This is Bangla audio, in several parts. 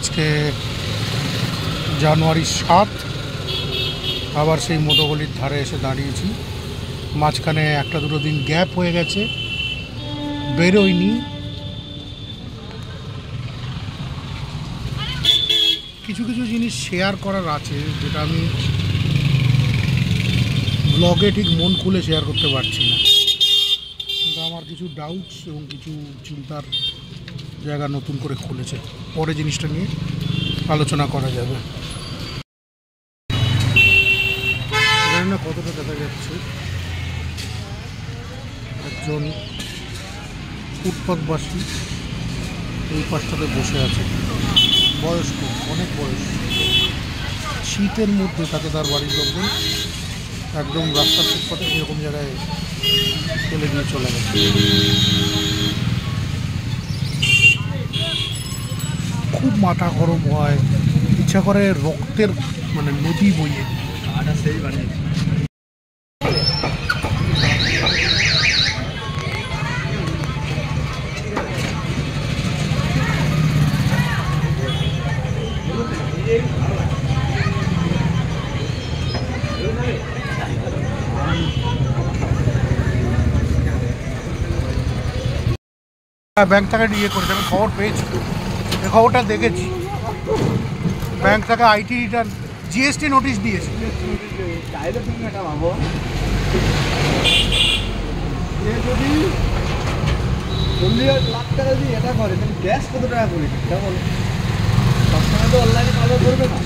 আজকে জানুয়ারি ৭ আবার সেই মধুগলির ধারে এসে দাঁড়িয়েছি। মাঝখানে একটা দুটো দিন গ্যাপ হয়ে গেছে, বেরোয়নি। কিছু কিছু জিনিস শেয়ার করার আছে যেটা আমি ব্লগে ঠিক মন খুলে শেয়ার করতে পারছি না, কিন্তু আমার কিছু ডাউটস এবং কিছু চিন্তার জায়গা নতুন করে খুলেছে। পরে জিনিসটা নিয়ে আলোচনা করা যাবে। জানি না কতটা দেখা যাচ্ছে, একজন ফুটপাথবাসী এই পাশটাতে বসে আছে, বয়স্ক, অনেক বয়স। শীতের মধ্যে তাকে তার বাড়ির লোকজন একদম রাস্তার ফুটপাথে এরকম জায়গায় ফেলে দিয়ে চলে গেছে। খুব মাথা গরম হয়, ইচ্ছা করে রক্তের মানে নদী বইয়ে সেই বানিয়েছে। ব্যাংক থেকে ইয়ে করেছে, আমি খবর পেয়েছি, এই খবরটা দেখেছি। ব্যাংক থেকে আইটি রিটার্ন, জিএসটি নোটিশ দিয়েছে। যদি 40 লাখ টাকা যদি এটা করে তাহলে গ্যাস কত টাকা করে কেমন সবসময় তো অনলাইনে কালো করবে না।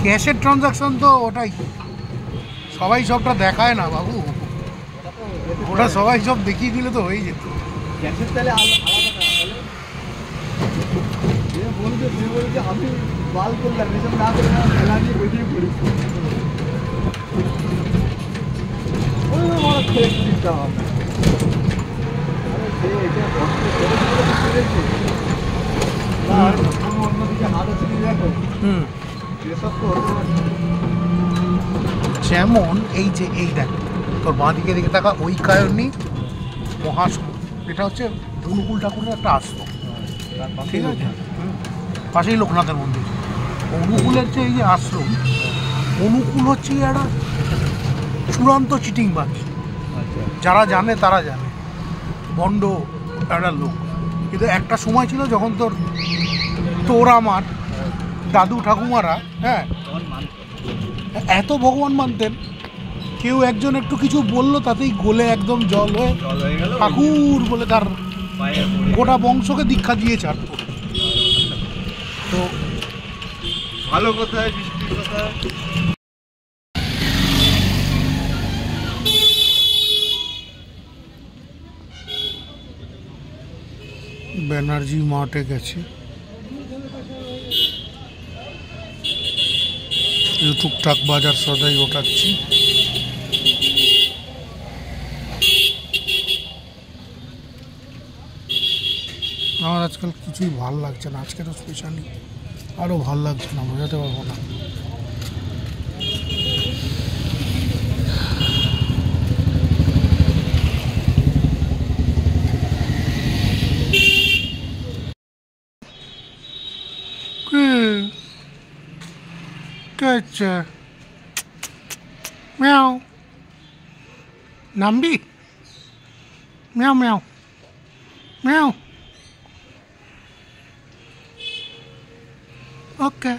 ক্যাশের ট্রানজাকশন তো ওটাই, সবাই সবটা দেখায় না বাবু, ওটা সবাই সব দেখিয়ে দিলে তো হয়ে যেত। গ্যাসের তাহলে আলাদা না, বলছে আমি বাল করলাম, এসব না করে খেলা নিয়ে বেরিয়ে পড়েছি। দিতে হবে অন্যদিকে হাত আছে দেখো। এসব তো যেমন এই যে এই দেখ, তোর বাঁ দিকে দিকে থাকা ওই কারণেই এটা হচ্ছে অনুকূল ঠাকুরের একটা আশ্রম, ঠিক আছে? পাশেই লোকনাথের মন্দির। অনুকূলের যে এই যে আশ্রম, অনুকূল হচ্ছে একটা চূড়ান্ত চিটিংবাজ। যারা জানে তারা জানে, বন্ড একটা লোক। কিন্তু একটা সময় ছিল যখন তোর আমার দাদু ঠাকুমারা হ্যাঁ এত ভগবান মানতেন, কেউ একজন একটু কিছু বললো তাতেই গোলে একদম জল হয়ে ঠাকুর বলে তার গোটা বংশকে দীক্ষা দিয়েছে। আর তো ভালো কোথায় কোথায় ব্যানার্জি মাঠে গেছে, টুকটাক বাজার সদাই ওঠাচ্ছি। আমার আজকাল কিছুই ভাল লাগছে না, আজকে তো স্পেশালি আরও ভাল লাগছে না, বোঝাতে পারবো না। ম্যাও নামবি, ম্যাও ম্যাও ম্যাও। ওকে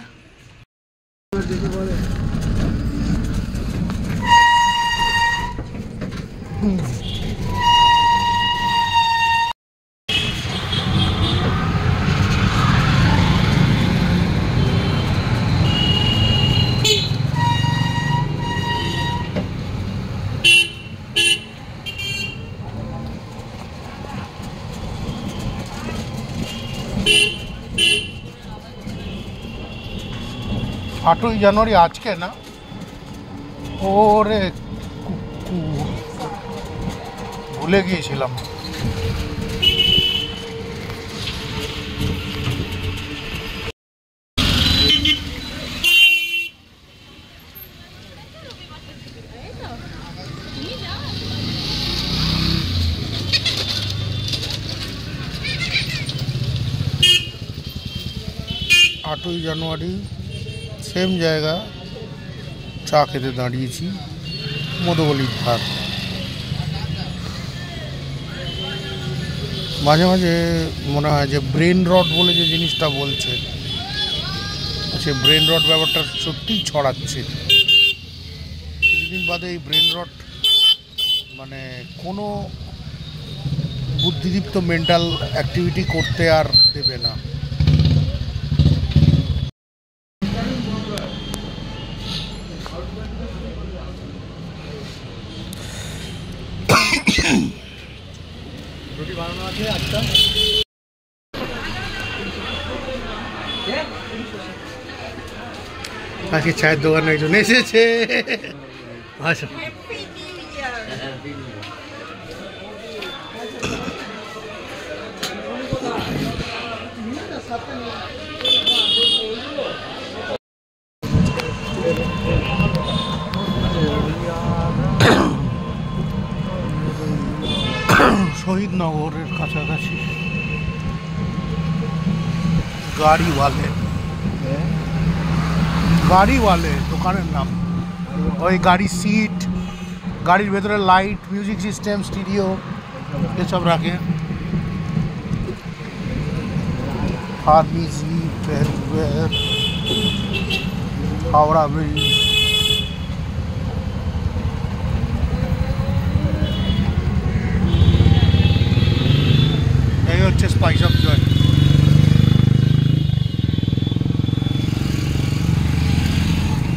आठई জানুয়ারি আজকে না, ওরে ভুলে গিয়েছিলাম। 8ই জানুয়ারি সেম জায়গা চা খেতে দাঁড়িয়েছি, মধুবলির ধার। মাঝে মাঝে মনে হয় যে ব্রেন রট বলে যে জিনিসটা বলছে, সে ব্রেন রট ব্যাপারটা সত্যিই ছড়াচ্ছে। কিছুদিন বাদে এই ব্রেন রট মানে কোনো বুদ্ধিদীপ্ত মেন্টাল অ্যাক্টিভিটি করতে আর দেবে না। রুটি বানানো আছে একটা। আজকে চায়ের দোকানে একজন এসেছে। আচ্ছা, শহীদনগরের কাছাকাছি গাড়িওয়ালে দোকানের নাম। ওই গাড়ির সিট, গাড়ির ভেতরে লাইট, মিউজিক সিস্টেম, স্টিরিও এসব রাখে। ফার্মেসি, হাওড়া ব্রিজ, এই হচ্ছে স্পাইস অফ জয়।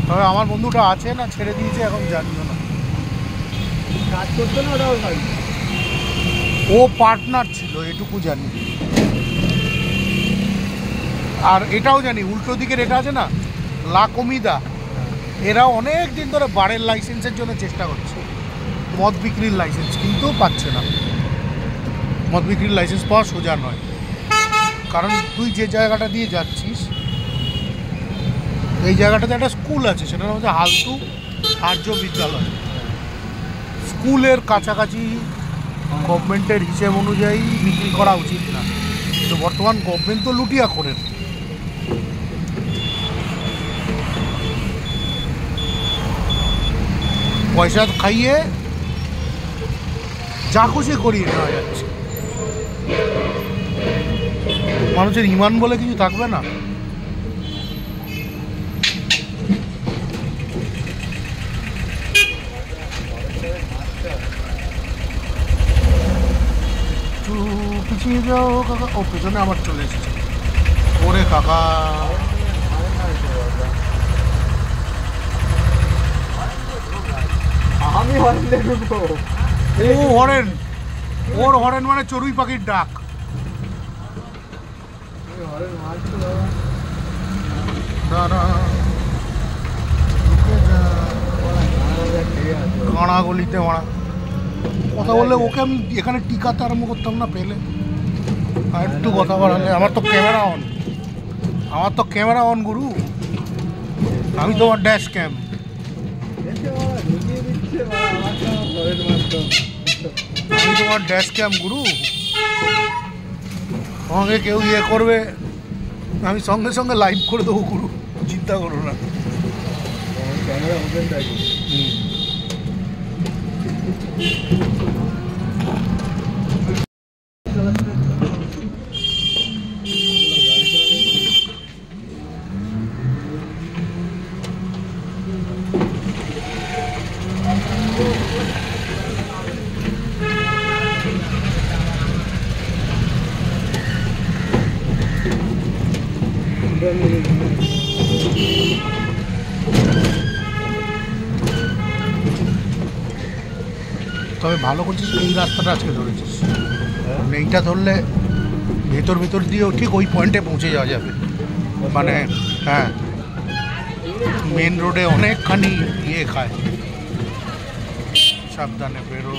তবে আমার বন্ধুটা আছে না ছেড়ে দিয়েছে, এখন জানিও না। কাজ করতো না ওটাও গাড়ি, ও পার্টনার ছিল এটুকু জানি। আর এটাও জানি উল্টো দিকের এটা আছে না লা কমিদা, এরা অনেক দিন ধরে বারের লাইসেন্সের জন্য চেষ্টা করছে, মদ বিক্রির লাইসেন্স, কিন্তু পাচ্ছে না। মদ বিক্রির লাইসেন্স পাওয়া সোজা নয়, কারণ তুই যে জায়গাটা দিয়ে যাচ্ছিস এই জায়গাটাতে একটা স্কুল আছে, সেটার মধ্যে হালতু আর্য বিদ্যালয়। স্কুলের কাছাকাছি গভর্নমেন্টের হিসেব অনুযায়ী বিক্রি করা উচিত না, কিন্তু বর্তমান গভর্নমেন্ট তো লুটিয়া করে। পয়সা খাইয়ে যা খুশি করিয়ে নেওয়া যাচ্ছে। মানুষের ইমান বলে কিছু থাকবে না। পিছিয়ে যাও কাকা। ও পেছনে আমার চলে এসেছে। ওরে কাকা, আমি হরেন দেখবো। ও হরেন, ওর হরেন মানে চড়ুই পাখির ডাক। হরেন মারছো দাঁড়া, কাঁড়া গলিতে মারা কথা বললে ওকে আমি এখানে টিকাতে আরম্ভ করতাম না পেলে। আর একটু কথা বাড়ালে আমার তো ক্যামেরা অন গুরু, আমি তোমার ড্যাশ ক্যাম। আমি তোমার ড্যাশ ক্যাম গুরু, আমাকে কেউ ইয়ে করবে আমি সঙ্গে সঙ্গে লাইভ করে দেবো গুরু, চিন্তা করো না। ক্যামেরা ওপেন থাকে। তবে ভালো করছিস এই রাস্তাটা আজকে ধরেছিস, এইটা ধরলে ভেতর দিয়েও ঠিক ওই পয়েন্টে পৌঁছে যাওয়া যাবে। মানে হ্যাঁ, মেন রোডে অনেকখানি ইয়ে খায়। সাবধানে বেরো।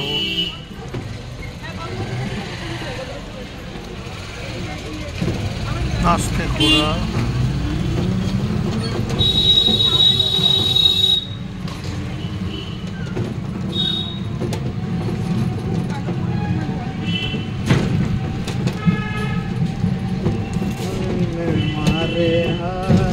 আস্তে ঘোরা। मारे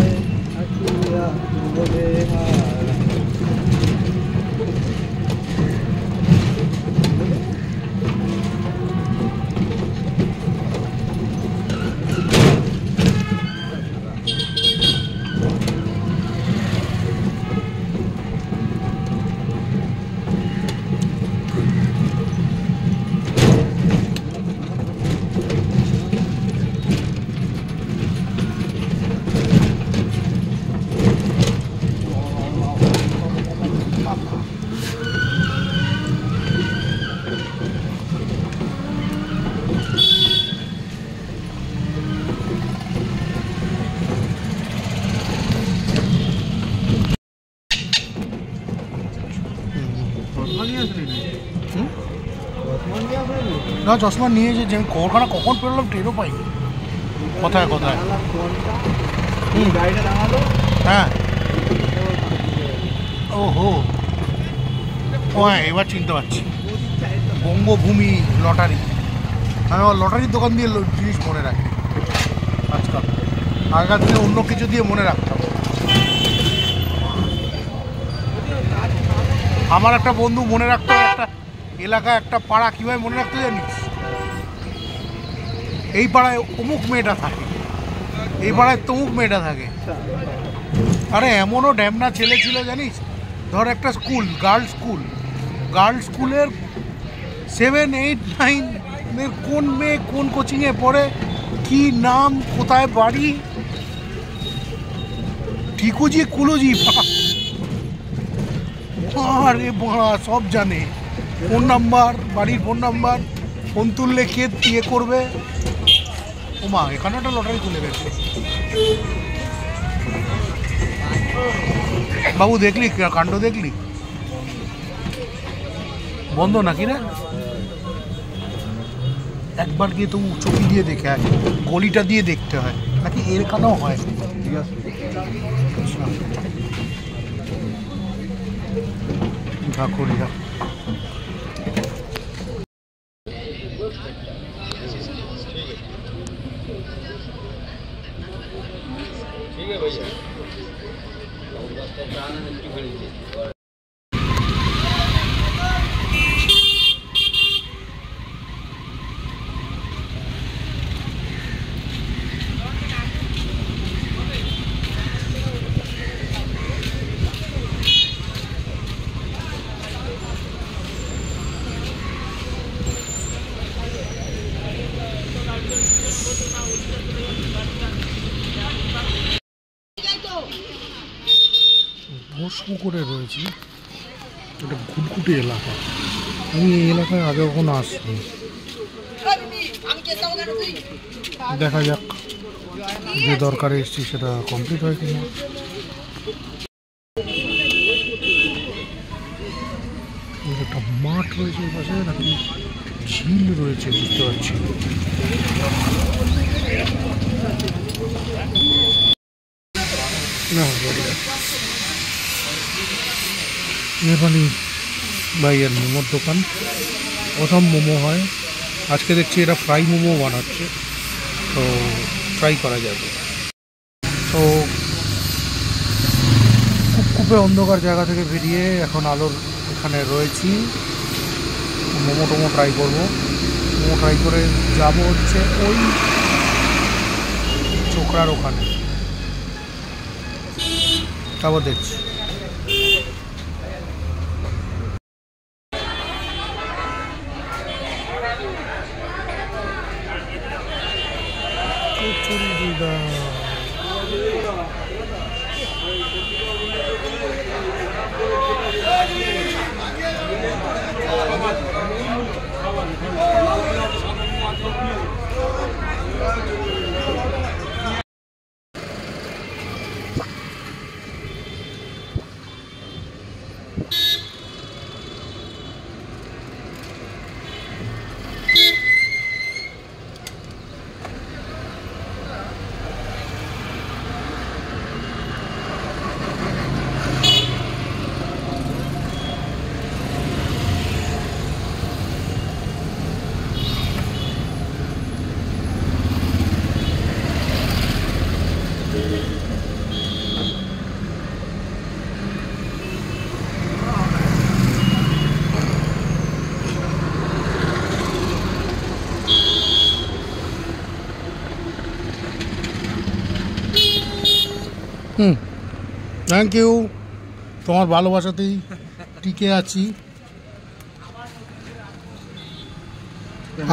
না চশমা নিয়ে যে আমি ওখানে কখন পেরোলাম টেরও পাইনি। কোথায় কোথায়? গাড়িটা দাঁড়ালো। হ্যাঁ, ওহো, ও হ্যাঁ এবার চিনতে পারছি, বঙ্গভূমি লটারি। আমি আবার লটারির দোকান দিয়ে জিনিস মনে রাখি আজকাল, আগেকার দিনে অন্য কিছু দিয়ে মনে রাখতাম। আমার একটা বন্ধু মনে রাখতো একটা এলাকায় একটা পাড়া কীভাবে মনে রাখতো জানিস? এই পাড়ায় অমুক মেয়েটা থাকে, এই পাড়ায় তমুক মেয়েটা থাকে। আরে এমনও ড্যামনা ছেলে ছিল জানিস, ধর একটা স্কুল, গার্লস স্কুলের 7, 8, 9 কোন মেয়ে কোন কোচিংয়ে পড়ে, কি নাম, কোথায় বাড়ি, ঠিকুজি কুলুজি, আরে বাড়া সব জানে, ফোন নাম্বার, বাড়ির ফোন নাম্বার, ফোন তুললে কে ইয়ে করবে। ওমা এখানে একটা লটারি তুলে গেছে। বাবু দেখলি কাণ্ড, দেখলি বন্ধ নাকি রে? একবার গিয়ে তো চোখি দিয়ে দেখে আয়, গলিটা দিয়ে দেখতে হয় নাকি এখানেও হয়। ঠাকুরিয়া ঘোষপুকুরে রয়েছি, এটা ঘুটঘুটে এলাকা। আমি এই এলাকায় আগে কখনো আসিনি, দেখা যাক যে দরকারে এসেছি সেটা কমপ্লিট হয় কিনা। একটা মাঠ রয়েছে এই পাশে, নাকি ঝিল রয়েছে বুঝতে পারছি না। নেপালি ভাইয়ের মোমোর দোকান, প্রথম মোমো হয় আজকে, দেখছি এরা ফ্রাই মোমো বানাচ্ছে, তো ট্রাই করা যাবে। তো খুব অন্ধকার জায়গা থেকে বেরিয়ে এখন আলোর এখানে রয়েছি, মোমো টোমো ট্রাই করবো। মোমো ট্রাই করে যাবো হচ্ছে ওই চোকড়ার ওখানে, তারপর দেখছি। থ্যাংক ইউ, তোমার ভালোবাসাতেই টিকে আছি।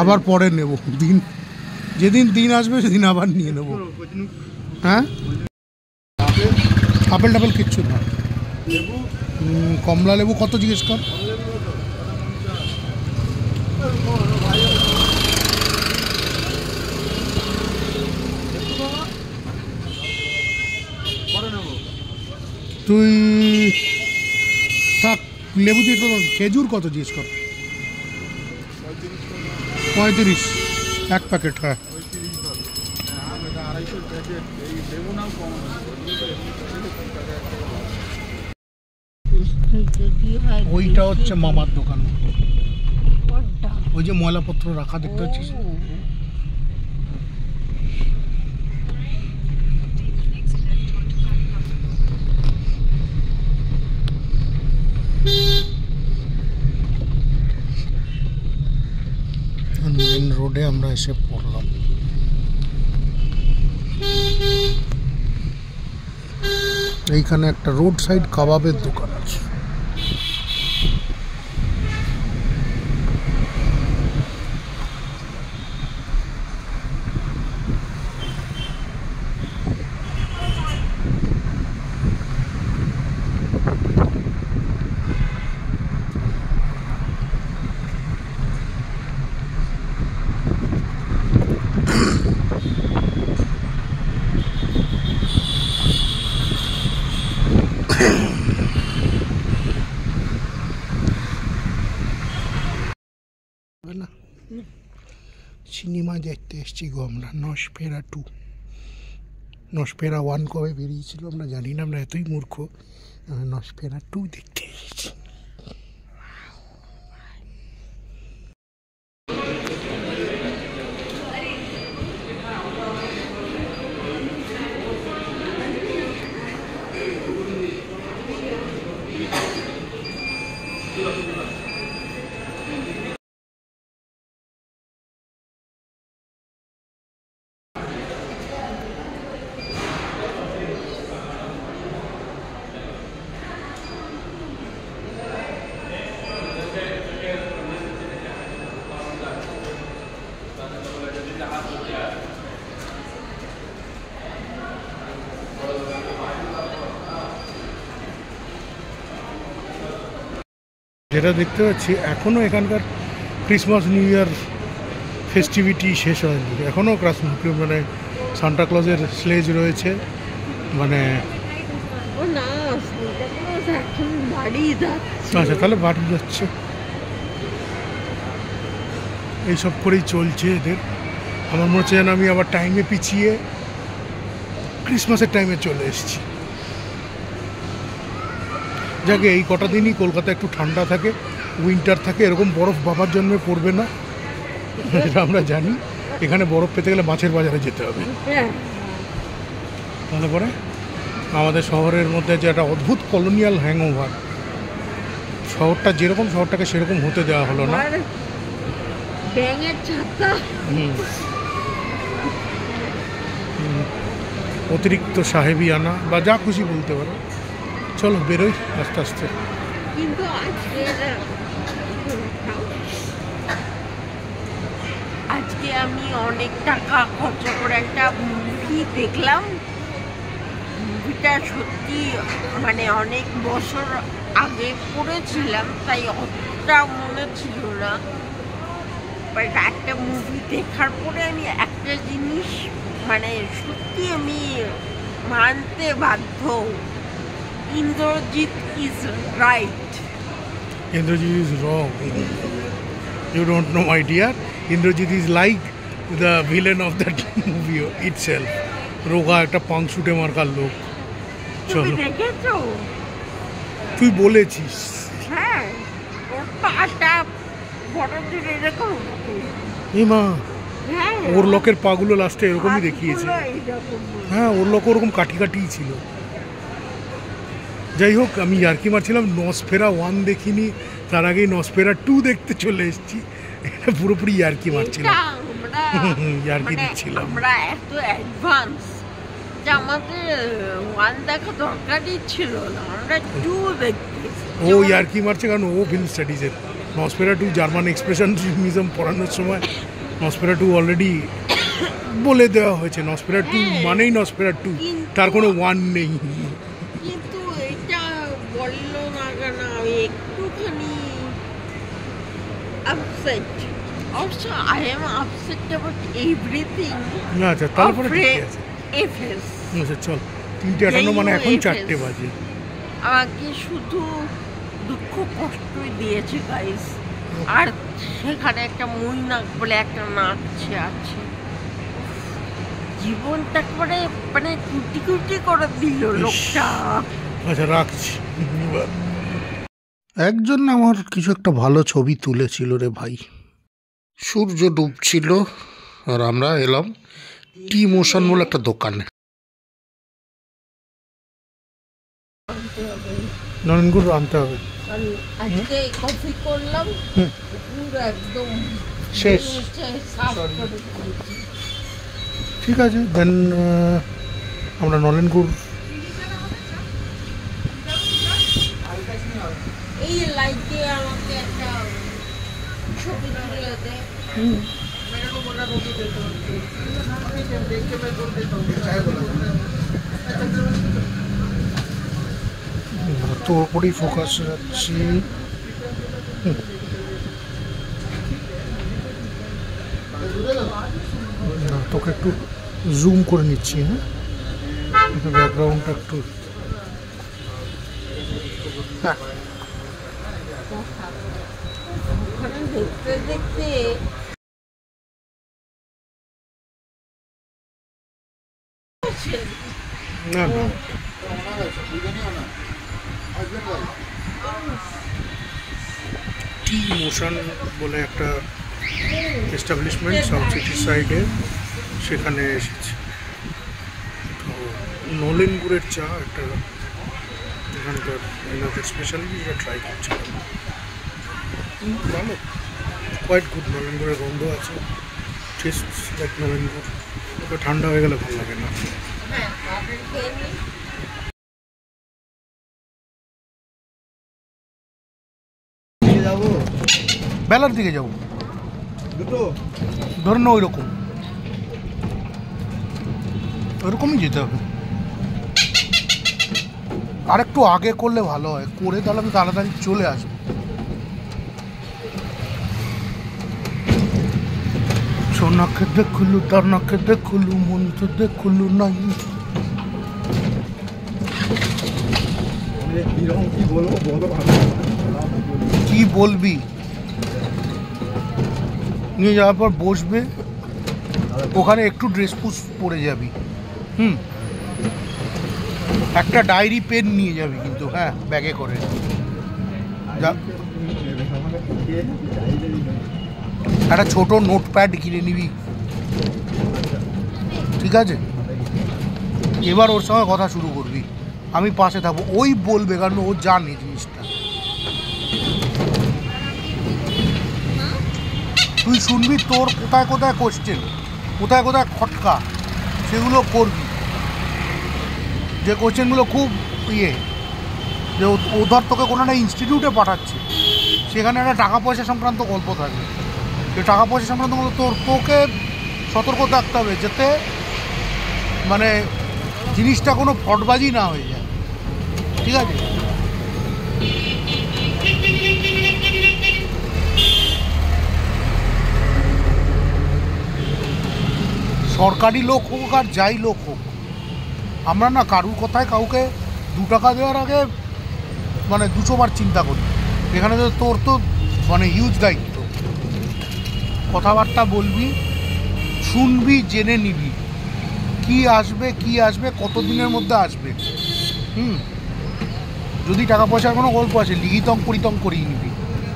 আবার পরে নেব, দিন যেদিন দিন আসবে সেদিন আবার নিয়ে নেব। হ্যাঁ, আপেল টাপেল কিচ্ছু না। কমলা লেবু কত জিজ্ঞেস কর। তুই থাক, লেবু জিজ্ঞেস কর। খেজুর কত জিজ্ঞেস কর। 35 এক প্যাকেট। হ্যাঁ ওইটা হচ্ছে মামার দোকান, ওই যে ময়লাপত্র রাখা দেখতে পাচ্ছিস। মেন রোডে আমরা এসে পড়লাম। এইখানে একটা রোড সাইড কাবাবের দোকান আছে। সিনেমা দেখতে এসেছি গো আমরা, নসফেরা 2। নসফেরা 1 কবে বেরিয়েছিল আমরা জানি না, আমরা এতই মূর্খ। নসফেরা 2 দেখতে এসেছি। যেটা দেখতে পাচ্ছি এখনও এখানকার ক্রিসমাস নিউ ইয়ার ফেস্টিভিটি শেষ হয়নি, এখনও মানে সান্টা ক্লজের স্লেজ রয়েছে। মানে আচ্ছা তাহলে বাড়ি যাচ্ছে, এইসব করেই চলছে এদের। আমার মনে হচ্ছে যেন আমি আবার টাইমে পিছিয়ে ক্রিসমাসের টাইমে চলে এসেছি। যাকে এই কটা দিনই কলকাতা একটু ঠান্ডা থাকে, উইন্টার থাকে, এরকম বরফ বাবার জন্মে পড়বে না, এটা আমরা জানি। এখানে বরফ পেতে গেলে মাছের বাজারে যেতে হবে। তাহলে পরে আমাদের শহরের মধ্যে যে একটা অদ্ভুত কলোনিয়াল হ্যাংওভার, শহরটা যেরকম শহরটাকে সেরকম হতে দেওয়া হলো না। অতিরিক্ত সাহেবি আনা বা যা খুশি বলতে পারো। চলো বেরোই আস্তে আস্তে। কিন্তু আজকে আমি অনেক টাকা খরচা করে একটা মুভি দেখলাম। মুভিটা সত্যি মানে অনেক বছর আগে পড়েছিলাম, তাই অতটা মনে ছিল না। বাট একটা মুভি দেখার পরে আমি একটা জিনিস মানে সত্যি আমি মানতে বাধ্য, Indrajit is right. Indrajit is wrong. You don't know, my dear. Indrajit is like the villain of that movie itself. রোগা একটা পাংশুটে মার্কার লোক। তুমি দেখেছো? তুই বলেছিস। হ্যাঁ, ওর পাটা বড় দিন এরকম। মা, হ্যাঁ, ওর লোকের পাগুলো লাস্টে এরকমই দেখিয়েছে। হ্যাঁ, ওর লোক ওরকম কাটি কাটিই ছিল। যাই হোক, আমি ইয়ার্কি মারছিলাম, নসফেরা 1 দেখিনি, তার আগেই নসফেরা 2 দেখতে চলে এসেছি। এটা পুরোপুরি ইয়ার্কি মারছিলাম, ইয়ার্কি দিচ্ছিলাম। আমরা এত অ্যাডভান্স যে আমাদের 1 দেখা দরকারই ছিল না, আমরা 2 দেখতে। ও ইয়ার্কি মারছে কারণ ও ফিল্ম স্টাডিজের। নসফেরা 2 জার্মান এক্সপ্রেশনিজম পড়ানোর সময় নসফেরা 2 অলরেডি বলে দেওয়া হয়েছে। নসফেরা 2 মানেই নসফেরা 2, তার কোনো 1 নেই। কিন্তু এটা বললো না কেন, আমি একটুখানি upset. Also, I am upset about everything. আচ্ছা, তারপরে ঠিক আছে। FS আচ্ছা চল, 3:58 মানে এখন 4টে বাজে। আমাকে শুধু দুঃখ কষ্টই দিয়েছে গাইস। আর সেখানে একটা মৈনাক বলে একটা নাচছে আছে, জীবনটা করে মানে কুটি কুটি করে দিল লোকটা। আচ্ছা রাখছি। একজন আমার কিছু একটা ভালো ছবি তুলেছিল রে ভাই। সূর্য ডুবছিল আর আমরা এলাম টি মোশন বলে একটা দোকানে। নরেনগুড় আনতে হবে। আজকে কফি করলাম, পুরো একদম শেষ। সাফ করে দিয়েছি। ঠিক আছে দেন আমরা নলেনগুড়। এই লাইটে আমাকে একটা ছবি তুলে দে। তোর উপরেই ফোকাস রাখছি। তোকে একটু জুম করে নিচ্ছি। হ্যাঁ ব্যাকগ্রাউন্ডটা একটু হ্যাঁ ওখানে দেখতে দেখতে না না টি মোশন বলে একটা এস্টাবলিশমেন্ট সাউথ সিটি সাইডে, সেখানে এসেছি। তো নলেনগুড়ের চা একটা এখানকার এনাদের স্পেশালিটি, যেটা ট্রাই করছিলাম। ভালো, কোয়াইট গুড। নলেনগুড়ের গন্ধ আছে, টেস্ট লাইক নলেনগুড়। ওটা ঠান্ডা হয়ে গেলে ভালো লাগে না। যাবো বেলার দিকে যাবো, দুটো ধরুন না ওইরকম, ওইরকমই যেতে হবে। আর একটু আগে করলে ভালো হয়, করে তাহলে আমি তাড়াতাড়ি চলে আসবো। সোনাকে দেখলু, দানাকে দেখলু, মন তো দেখলু নাই। কিরকম কি বলবো বলো, কি বলবি? নিয়ে যাওয়ার পর বসবে ওখানে, একটু ড্রেস পুস পরে যাবি। একটা ডায়েরি পেন নিয়ে যাবি কিন্তু, হ্যাঁ ব্যাগে করে। একটা ছোট নোটপ্যাড কিনে নিবি, ঠিক আছে? এবার ওর সঙ্গে কথা শুরু করবি, আমি পাশে থাকবো। ওই বলবে, কারণ ও জানে জিনিসটা। তুই শুনবি তোর কোথায় কোথায় কোশ্চেন, কোথায় কোথায় খটকা, সেগুলো করবি। যে কোশ্চেনগুলো খুব যে ও ধর তোকে কোনো একটা ইনস্টিটিউটে পাঠাচ্ছে, সেখানে একটা টাকা পয়সা সংক্রান্ত গল্প থাকবে। যে টাকা পয়সা সংক্রান্ত গল্প তোকে সতর্ক থাকতে হবে, যাতে মানে জিনিসটা কোনো ফটবাজি না হয়ে যায়, ঠিক আছে? সরকারি লোক হোক আর যাই লোক হোক, আমরা না কারুর কথায় কাউকে 2 টাকা দেওয়ার আগে মানে 200 বার চিন্তা করি। এখানে তো তোর তো মানে হিউজ দায়িত্ব। কথাবার্তা বলবি, শুনবি, জেনে নিবি কি আসবে কত দিনের মধ্যে আসবে। যদি টাকা পয়সার কোনো গল্প আছে, লিখিতং পরিতং করিয়ে নিবি,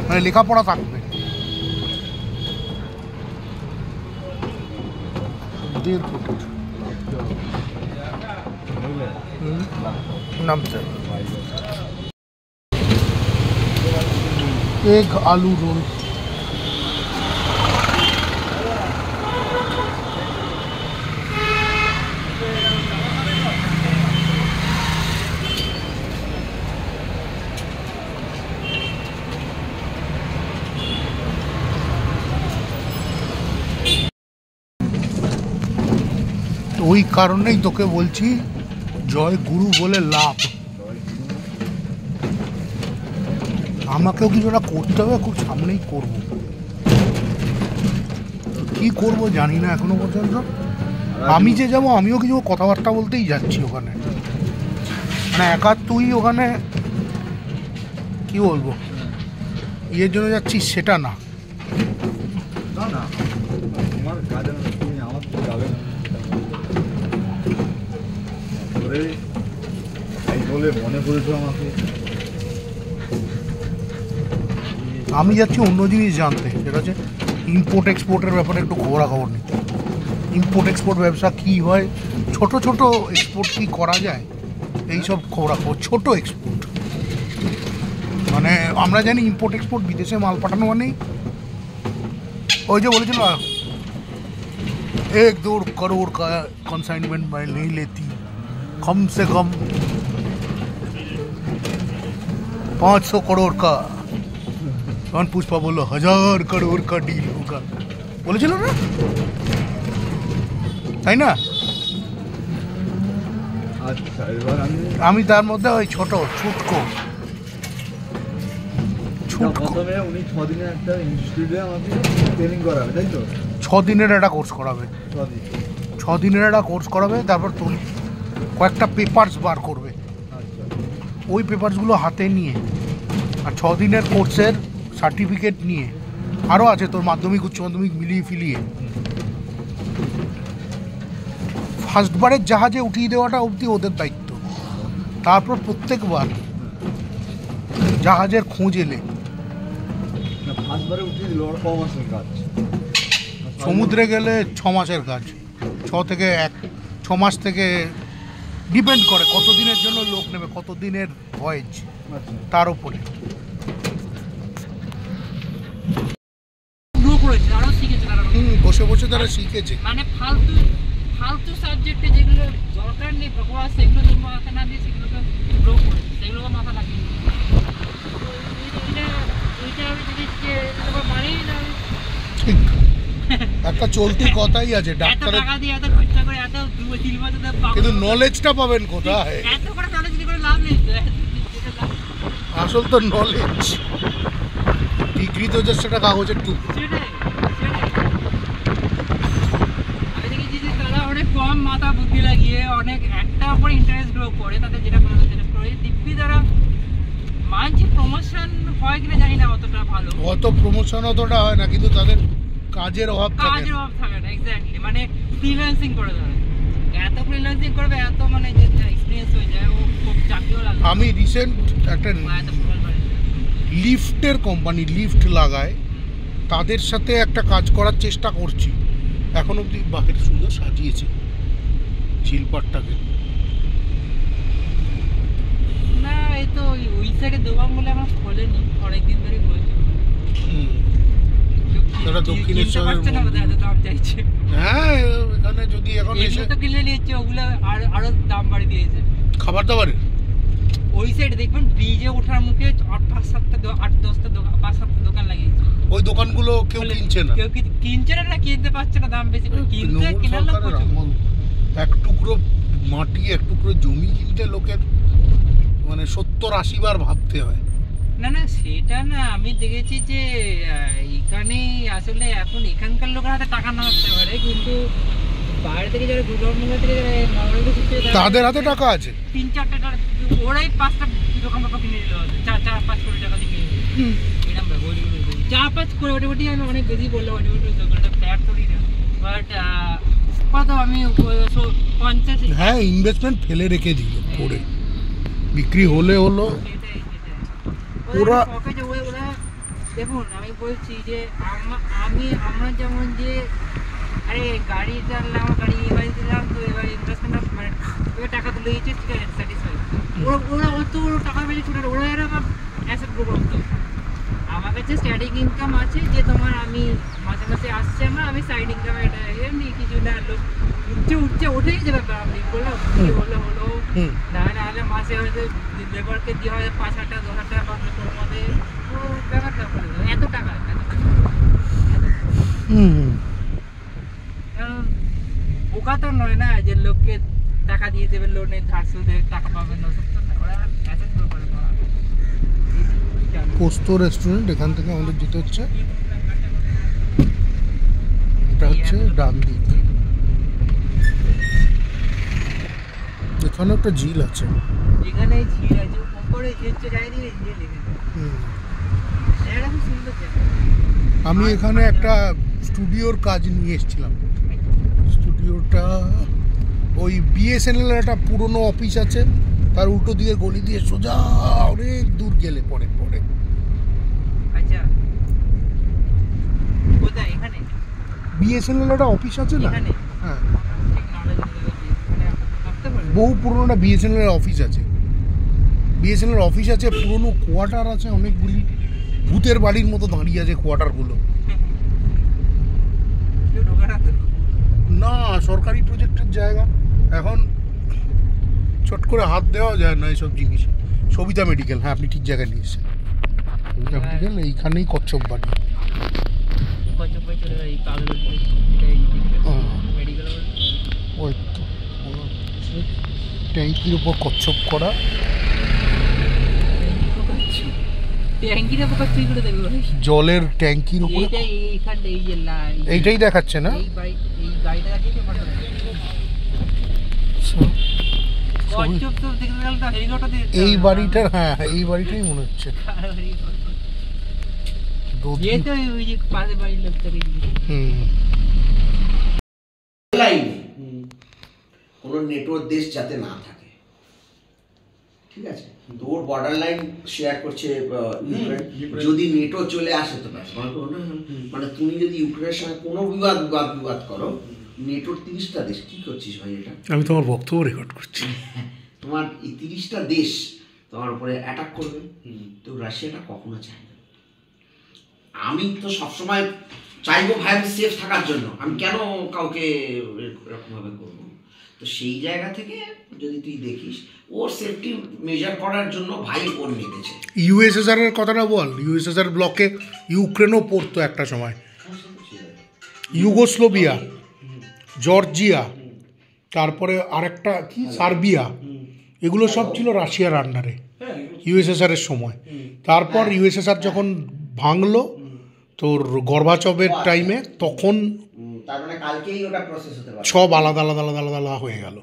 মানে লেখাপড়া থাকবে। নামতে এগ আলু রোল। ওই কারণেই তোকে বলছি, জয় গুরু বলে লাভ। আমাকেও কিছু একটা করতে হবে, খুব সামনেই করব। কি করব জানি না এখনো পর্যন্ত। আমি যে যাবো, আমিও কিছু কথাবার্তা বলতেই যাচ্ছি ওখানে, মানে একা তুই ওখানে কি বলবো, ইয়ের জন্য যাচ্ছিস সেটা না। না না তোমার কাজে তুমি আমার তো যাবে না ধরে তাই বলে মনে করেছো আমাকে। আমি যাচ্ছি অন্য জিনিস জানতে, সেটা হচ্ছে ইম্পোর্ট এক্সপোর্টের ব্যাপারে একটু খবরাখবর নিতে। ইম্পোর্ট এক্সপোর্ট ব্যবসা কী হয়, ছোট ছোট এক্সপোর্ট কী করা যায়, এইসব খবরাখবর। ছোট এক্সপোর্ট মানে আমরা জানি ইম্পোর্ট এক্সপোর্ট বিদেশে মাল পাঠানো মানেই ওই যে বলেছিল 1-2 करोड़ का कंसाइनमेंट मैं नहीं लेती, कम से कम 500 करोड़ का। তখন পুষ্পা বললো 1000 करोड़ का डील होगा, বলেছিল না, তাই না? আচ্ছা এবার আমি তার মধ্যে ওই ছোট ছুটকো প্রথমে উনি 6 দিনের একটা ইনস্টিটিউটে আমাকে ট্রেনিং করাবে, তাই তো? 6 দিনের একটা কোর্স করাবে, 6 দিনের একটা কোর্স করাবে, তারপর তোর কয়েকটা পেপারস বার করবে। আচ্ছা ওই পেপারসগুলো হাতে নিয়ে আর 6 দিনের কোর্সের সার্টিফিকেট নিয়ে, আরও আছে তোর মাধ্যমিক উচ্চ মাধ্যমিক মিলিয়ে ফিলিয়ে, ফার্স্টবারের জাহাজে উঠিয়ে দেওয়াটা অবধি ওদের দায়িত্ব। তারপর প্রত্যেকবার জাহাজের খোঁজ এলে না ফার্স্টবারে উঠিয়ে দিল ওরা কম আসেন কাজ। সমুদ্রে গেলে 6 মাসের কাজ, 6 মাস থেকে ডিপেন্ড করে কত দিনের জন্য লোক নেবে, কত দিনের ভয়েজ, আচ্ছা তার উপরে। গ্রো করেছে, আরো শিখেছে তারা। বসে বসে তারা শিখেছে। মানে ফালতু ফালতু সাবজেক্টে যেগুলো দরকার নেই ভগবান, সেগুলো তো মাথা না দিয়ে সেগুলোকে গ্রো করেছে, সেগুলোকে মাথা লাগিয়ে এইটা আমি জিনিসকে মানেই না। ঠিক একটা চলতি কথাই আছে, এত ডাক্তারের টাকা দিয়ে এত খরচা করে এত 2-3 বছর কিন্তু নলেজটা পাবেন কোথায়? এত করে নলেজ দিয়ে করে লাভ নেই। আসল তো নলেজ, ডিগ্রি তো জাস্ট একটা কাগজের টুকরো। আমি দেখেছি যে তারা অনেক কম মাথা বুদ্ধি লাগিয়ে অনেক একটা উপর ইন্টারেস্ট গ্রো করে, তাদের যেটা কোনো যেটা করে দিব্যি তারা মানছি। প্রমোশন হয় কিনা জানি না অতটা ভালো, অত প্রমোশন অতটা হয় না, কিন্তু তাদের কাজের অভাব থাকে কাজের না। অভাব থাকে না। এক্স্যাক্টলি, মানে ফ্রিল্যান্সিং করে দেয়, এত ফ্রিল্যান্সিং করবে, এত মানে যে এক্সপিরিয়েন্স হয়ে যায়, ও খুব চাকরিও লাগবে। আমি রিসেন্ট একটা এত প্রবল করে লিফটের কোম্পানি, লিফট লাগায়, তাদের সাথে একটা কাজ করার চেষ্টা করছি। এখন অবধি বাহির সুন্দর সাজিয়েছে ঝিলপাটটাকে। না, এই তো ওই সাইডে দোকান বলে আমার খোলেনি, অনেকদিন ধরে বলছে। তারা দক্ষিণেশ্বরের দাম চাইছে। হ্যাঁ, এখানে যদি এখন এসে এগুলো তো কিনে নিচ্ছে, ওগুলো আরো দাম বাড়িয়ে দিয়েছে। খাবার দাবারের ওই সাইডে দেখবেন ব্রিজে ওঠার মুখে 8-10টা দোকান লাগিয়েছে। ওই দোকানগুলো কেউ কিনছে না, কেউ কিনছে না, কিনতে পারছে না, দাম বেশি করে কিনতে কেনার লোক প্রচুর। এক টুকরো মাটি, এক টুকরো জমি কিনতে লোকের মানে 70-80 বার ভাবতে হয়। না না, সেটা না, আমি দেখেছি যে এখানে আসলে এখন এখানকার লোকের হাতে টাকা না থাকতে পারে, কিন্তু বাইরে থেকে যারা গুজরাট থেকে যারা তাদের হাতে টাকা আছে, 3-4টা ওরাই 5টা দোকান পাকা কিনে দিল, 4-5 কোটি টাকা দিয়ে কিনে দিল। এরকম ভাবে 4-5 কোটি আমি অনেক বেশি বললাম, দোকানটা ফ্ল্যাট করি না, বাট কত আমি 50। হ্যাঁ, ইনভেস্টমেন্ট ফেলে রেখে দিল পড়ে, বিক্রি হলে হলো। ওরা দেখুন, আমি বলছি যে আমরা যেমন যে আরে গাড়ি চালাম, গাড়ি ইএমআই দিলাম, তো এবার ইনভেস্টমেন্ট মানে এবার টাকা তুলে দিচ্ছে, ঠিক আছে, স্যাটিসফাই। ওরা অত টাকা বেশি ছুটে, ওরা এরকম অ্যাসেট গ্রো করতো। আমার কাছে স্ট্যাটিক ইনকাম আছে, যে তোমার আমি মাসে মাসে আসছে, আমি সাইড ইনকাম, এটা এমনি কিছু না, লোক উঠেই যে ব্যাপার। আমি বললাম হলো না হলে মাসে হয়তো লেবারকে দিয়ে হয় 5,000 10,000 টাকা তোর মধ্যে, ও ব্যাপারটা করে দেবে। এত টাকা কারণ বোকা তো নয় না যে লোককে টাকা দিয়ে দেবে, লোনে ধার সুদে টাকা পাবেন, ওসব তো না, ওরা অ্যাসেট গ্রো করে। পোস্ত রেস্টুরেন্ট, এখান থেকে আমাদের যেতে হচ্ছে, এটা হচ্ছে ডান দিক। এখানে একটা ঝিল আছে, এখানে ঝিল আছে, উপরে ঝিল যায়নি, ঝিল লিখেছে। আমি এখানে একটা স্টুডিওর কাজ নিয়ে এসেছিলাম। স্টুডিওটা ওই বিএসএনএল একটা পুরনো অফিস আছে, তার উল্টো দিকে গলি দিয়ে সোজা অনেক দূর গেলে পরে আচ্ছা কোথায় এখানে বিএসএনএল একটা অফিস আছে না? এখানে হ্যাঁ, ঠিক নলেজ মানে আসতে পারে বহু পুরনো একটা বিএসএনএল অফিস আছে। বিএসএনএল অফিস আছে, পুরনো কোয়ার্টার আছে অনেকগুলি, ভূতের বাড়ির মতো দাঁড়িয়ে আছে কোয়ার্টারগুলো। কেউ ঢোকে না তো না, সরকারি প্রজেক্টের জায়গা, এখন চট করে হাত দেওয়া যায় না এইসব জিনিস। সবিতা মেডিকেল, হ্যাঁ আপনি ঠিক জায়গায় নিয়ে এসেছেন। সবিতা মেডিকেল এইখানেই কচ্ছপ বাড়ি। কত পয়সা চলে যায় এই কালো এটা এই মেডিকেল ওই তো ট্যাঙ্কির উপর কচ্ছপ করা। ট্যাঙ্কিটা পোকা তুই করে দেবে ভাই জলের ট্যাঙ্কির উপর এইটা এইখানটা এই যে এইটাই দেখাচ্ছে না? এই গাড়িটা দেখিয়েছে ফটো কচ্ছপ তো দেখতে গেলে তো হেলিকপ্টার দিয়ে এই বাড়িটার, হ্যাঁ এই বাড়িটাই মনে হচ্ছে। ये तो ওই যে পাশে বাড়ির লোকটাকে লাইনে কোনো নেটওয়ার্ক দেশ যাতে না থাকে, ঠিক আছে? তো ওর বর্ডার লাইন শেয়ার করছে ইউক্রেন, যদি নেটো চলে আসে তো ব্যাস মানে তুমি যদি ইউক্রেনের সঙ্গে কোনো বিবাদ করো, নেটোর 30টা দেশ কি করছিস ভাই এটা? আমি তোমার বক্তব্য রেকর্ড করছি। তোমার এই 30টা দেশ তোমার উপরে অ্যাটাক করবে, তো রাশিয়াটা কখনো চায় না। আমি তো সবসময় চাইবো ভাই আমি সেফ থাকার জন্য, আমি কেন কাউকে এরকমভাবে করবো? তো সেই জায়গা থেকে যদি তুই দেখিস, ওর সেফটি মেজার করার জন্য ভাই ওর নেমেছে। ইউএসএসআর এর কথাটা বল, ইউএসএসআর ব্লকে ইউক্রেনও পড়তো একটা সময়, ইউগোস্লোভিয়া, জর্জিয়া, তারপরে আরেকটা কি সার্বিয়া, এগুলো সব ছিল রাশিয়ার আন্ডারে ইউএসএসআর এর সময়। তারপর ইউএসএসআর যখন ভাঙলো তোর গর্বাচভের টাইমে, তখন তার মানে কালকেই ওটা প্রসেস হতে পারে, সব আলাদা আলাদা আলাদা আলাদা আলাদা হয়ে গেল।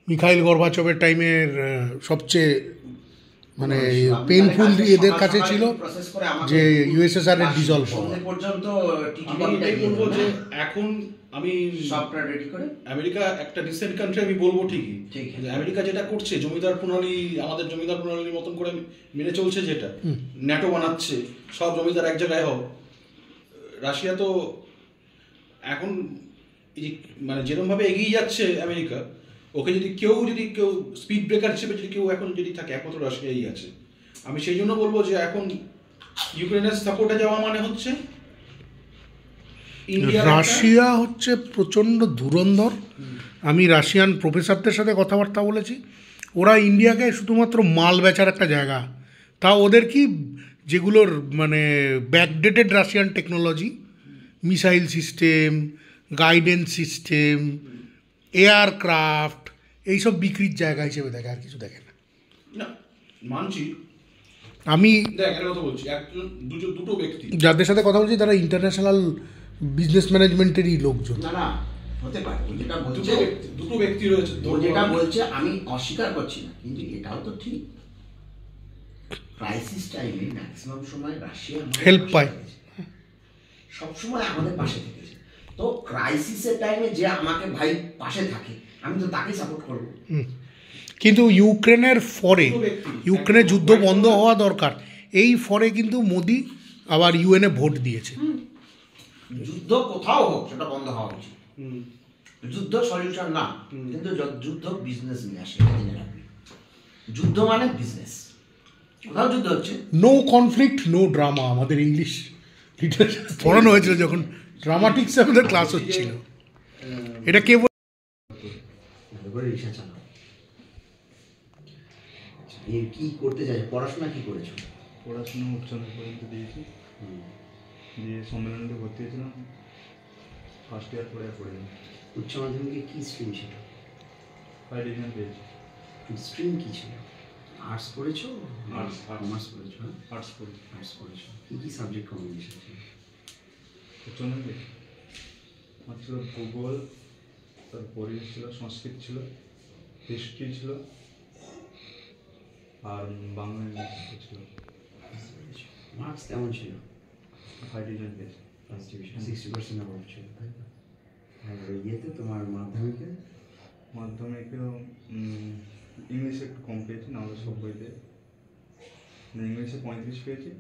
মিখাইল গর্বাচভের টাইমের সবচেয়ে মানে পেইনফুল এদের কাছে ছিল যে ইউএসএসআর এর ডিজলভ হওয়া। পর্যন্ত আমি এটাই বলবো যে এখন আমি সবটা রেডি করে আমেরিকা একটা রিসেন্ট কান্ট্রি আমি বলবো ঠিকই, ঠিক যে আমেরিকা যেটা করছে জমিদার প্রণালী, আমাদের জমিদার প্রণালীর মতন করে মেনে চলছে, যেটা ন্যাটো বানাচ্ছে, সব জমিদার এক জায়গায় হোক। রাশিয়া তো এখন এই যে মানে যেরকমভাবে এগিয়ে যাচ্ছে আমেরিকা, ওকে যদি কেউ স্পিড ব্রেকার হিসেবে যদি কেউ এখন যদি থাকে, একমাত্র রাশিয়াই আছে। আমি সেই জন্য বলবো যে এখন ইউক্রেনের সাপোর্টে যাওয়া মানে হচ্ছে রাশিয়া হচ্ছে প্রচণ্ড ধুরন্ধর। আমি রাশিয়ান প্রফেসরদের সাথে কথাবার্তা বলেছি, ওরা ইন্ডিয়াকে শুধুমাত্র মাল বেচার একটা জায়গা, তা ওদের কি যেগুলোর মানে backdated Russian technology, missile system, guidance system, aircraft, এইসব বিক্রির জায়গা হিসেবে দেখে, আর কিছু দেখে না। না মানছি, আমি দেখ একটা কথা বলছি, দুটো ব্যক্তি যাদের সাথে কথা বলছি তারা ইন্টারন্যাশনাল বিজনেস ম্যানেজমেন্টেরই লোকজন। না না হতে পারে, যেটা বলছে দুটো ব্যক্তি রয়েছে, যেটা বলছে আমি অস্বীকার করছি না, কিন্তু এটাও তো ঠিক। ক্রাইসিস টাইমে ম্যাক্সিমাম সময় রাশিয়া হেল্প পায়, সবসময় আমাদের পাশে থেকেছে। তো ক্রাইসিসের টাইমে যে আমাকে ভাই পাশে থাকে, আমি তো তাকেই সাপোর্ট করবো। কিন্তু ইউক্রেনের ফরে, ইউক্রেনের যুদ্ধ বন্ধ হওয়া দরকার, এই ফরে কিন্তু মোদি আবার ইউএনএ ভোট দিয়েছে। যুদ্ধ কোথাও হোক সেটা বন্ধ হওয়া উচিত। যুদ্ধ সলিউশন না, কিন্তু যুদ্ধ বিজনেস নিয়ে আসে, জেনে রাখবি। যুদ্ধ মানে বিজনেস, কোথাও যুদ্ধ হচ্ছে নো কনফ্লিক্ট নো ড্রামা, আমাদের ইংলিশ লিটারেচার পড়ানো হয়েছিল যখন ড্রামাটিক্স আমাদের ক্লাস হচ্ছিল। এটা কে রিক্সা চালাও, কি করতে চাই? পড়াশোনা কি করেছো? পড়াশোনা উচ্চ পর্যন্ত দিয়েছি, দিয়ে সম্মেলনে ভর্তি হয়েছিলাম, ফার্স্ট ইয়ার পরে পড়িনি। উচ্চ মাধ্যমিকে কি স্ট্রিম ছিল? 5 ডিভিশন পেয়েছি। স্ট্রিম কি ছিল? আর্টস পড়েছো? আর্টস, কমার্স পড়েছো? আর্টস পড়েছি। আর্টস পড়েছো। কী সাবজেক্ট কম্বিনেশন ছিল? উচ্চ মাধ্যমিক মাত্র ভূগোল, তার পরিবেশ ছিল, সংস্কৃত ছিল, হিস্ট্রি ছিল, আর বাংলা ইংলিশ ছিল। মার্কস কেমন ছিল? ফার্স্ট ডিভিশন পেয়েছি। ফার্স্ট ডিভিশন 60% নাম্বার ছিল, তাই তো? আর ইয়েতে তোমার মাধ্যমিকে মাধ্যমিকেও ইংলিশে একটু কম পেয়েছি, নাহলে সব বইতে ইংলিশে 35 পেয়েছি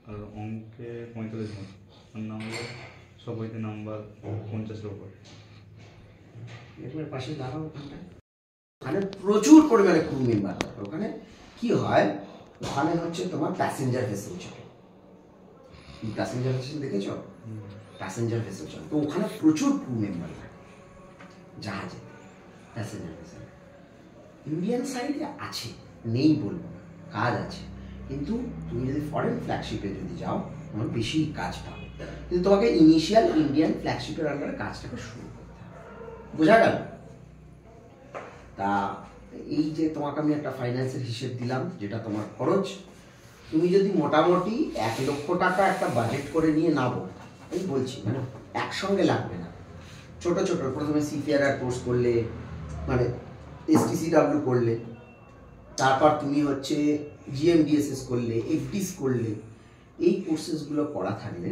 আর অঙ্কে 45 মতো, আর নাহলে সব বইতে নাম্বার 50-এর ওপর। এরপরে পাশে দাঁড়াও ওখানটায়। ওখানে প্রচুর পরিমাণে ক্রু মেম্বার থাকে। ওখানে কি হয়, ওখানে হচ্ছে তোমার প্যাসেঞ্জার ভেসেল চলে। প্যাসেঞ্জার ভেসেল দেখেছ? প্যাসেঞ্জার ভেসেল চলে, তো ওখানে প্রচুর ক্রু মেম্বার থাকে জাহাজে, প্যাসেঞ্জার ভেসেল। ইন্ডিয়ান সাইডে আছে, নেই বলবো না, কাজ আছে, কিন্তু তুমি যদি ফরেন ফ্ল্যাগশিপে যদি যাও তোমার বেশি কাজ পাবে, কিন্তু তোমাকে ইনিশিয়াল ইন্ডিয়ান ফ্ল্যাগশিপের আন্ডারে কাজটাকে শুরু করতে হবে। বোঝা গেল? তা এই যে তোমাকে আমি একটা ফাইন্যান্সের হিসেব দিলাম, যেটা তোমার খরচ, তুমি যদি মোটামুটি 1 লক্ষ টাকা একটা বাজেট করে নিয়ে নাও, আমি বলছি মানে একসঙ্গে লাগবে না, ছোট ছোট প্রথমে সিপিআরআর কোর্স করলে, মানে STCW করলে, তারপর তুমি হচ্ছে GMDSS করলে, FDs করলে, এই কোর্সেসগুলো করা থাকলে,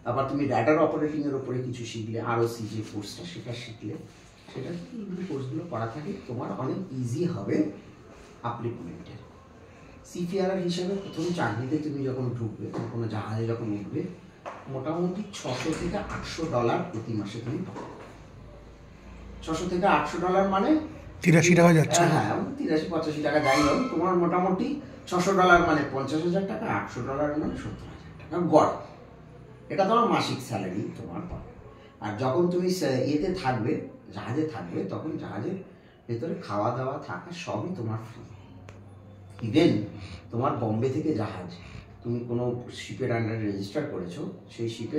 তারপর তুমি র্যাডার অপারেটিংয়ের ওপরে কিছু শিখলে, ROC যে কোর্সটা সেটা শিখলে, সেটা এই কোর্সগুলো করা থাকে, তোমার অনেক ইজি হবে অ্যাপ্লিকেমেন্টের। সিপিআরআর হিসাবে প্রথম চাকরিতে তুমি যখন ঢুকবে, কোনো জাহাজে যখন উঠবে, মোটামুটি $600 থেকে $800 প্রতি মাসে তুমি পাবে। $600 থেকে $800 মানে 83 টাকা যাচ্ছে। হ্যাঁ, 83-85 টাকা যাই হোক, তোমার মোটামুটি $600 মানে 50,000 টাকা, $800 মানে 70,000 টাকা গড়। এটা তোমার মাসিক স্যালারি তোমার পাবে। আর যখন তুমি এতে থাকবে, জাহাজে থাকবে, তখন জাহাজের ভেতরে খাওয়া দাওয়া থাকা সবই তোমার ফ্রি। ইভেন তোমার বম্বে থেকে জাহাজ, তুমি কোনো শিপের আন্ডারে রেজিস্টার করেছো, সেই শিপে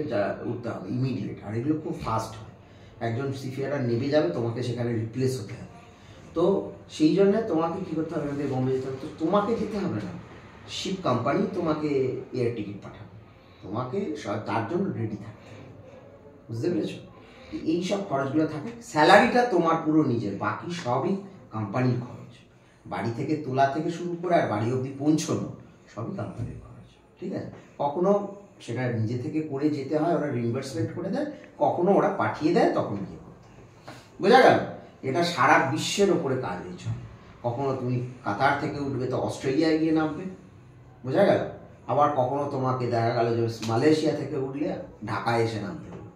উঠতে হবে ইমিডিয়েট, আর এগুলো খুব ফাস্ট হয়। একজন সিপিআরআর নেমে যাবে, তোমাকে সেখানে রিপ্লেস হতে হবে। তো সেই জন্য তোমাকে কী করতে হবে, আমাদের বম্বে যেতে হবে, তো তোমাকে যেতে হবে না, শিপ কোম্পানি তোমাকে এয়ার টিকিট পাঠাবে, তোমাকে তার জন্য রেডি থাকতে হবে। বুঝতে পেরেছো? এই সব খরচগুলো থাকে। স্যালারিটা তোমার পুরো নিজের, বাকি সবই কোম্পানির খরচ। বাড়ি থেকে তোলা থেকে শুরু করে আর বাড়ি অবধি পৌঁছানো সবই কোম্পানির খরচ। ঠিক আছে? কখনো সেটা নিজে থেকে করে যেতে হয়, ওরা রিইম্বার্সমেন্ট করে দেয়, কখনো ওরা পাঠিয়ে দেয়, তখন গিয়ে করতে হয়। বোঝা গেল? এটা সারা বিশ্বের ওপরে কাজ হয়েছে। কখনো তুমি কাতার থেকে উঠবে তো অস্ট্রেলিয়ায় গিয়ে নামবে, বোঝা গেল? আবার কখনো তোমাকে দেখা গেল যে মালয়েশিয়া থেকে উঠলে ঢাকায় এসে নামতে হবে,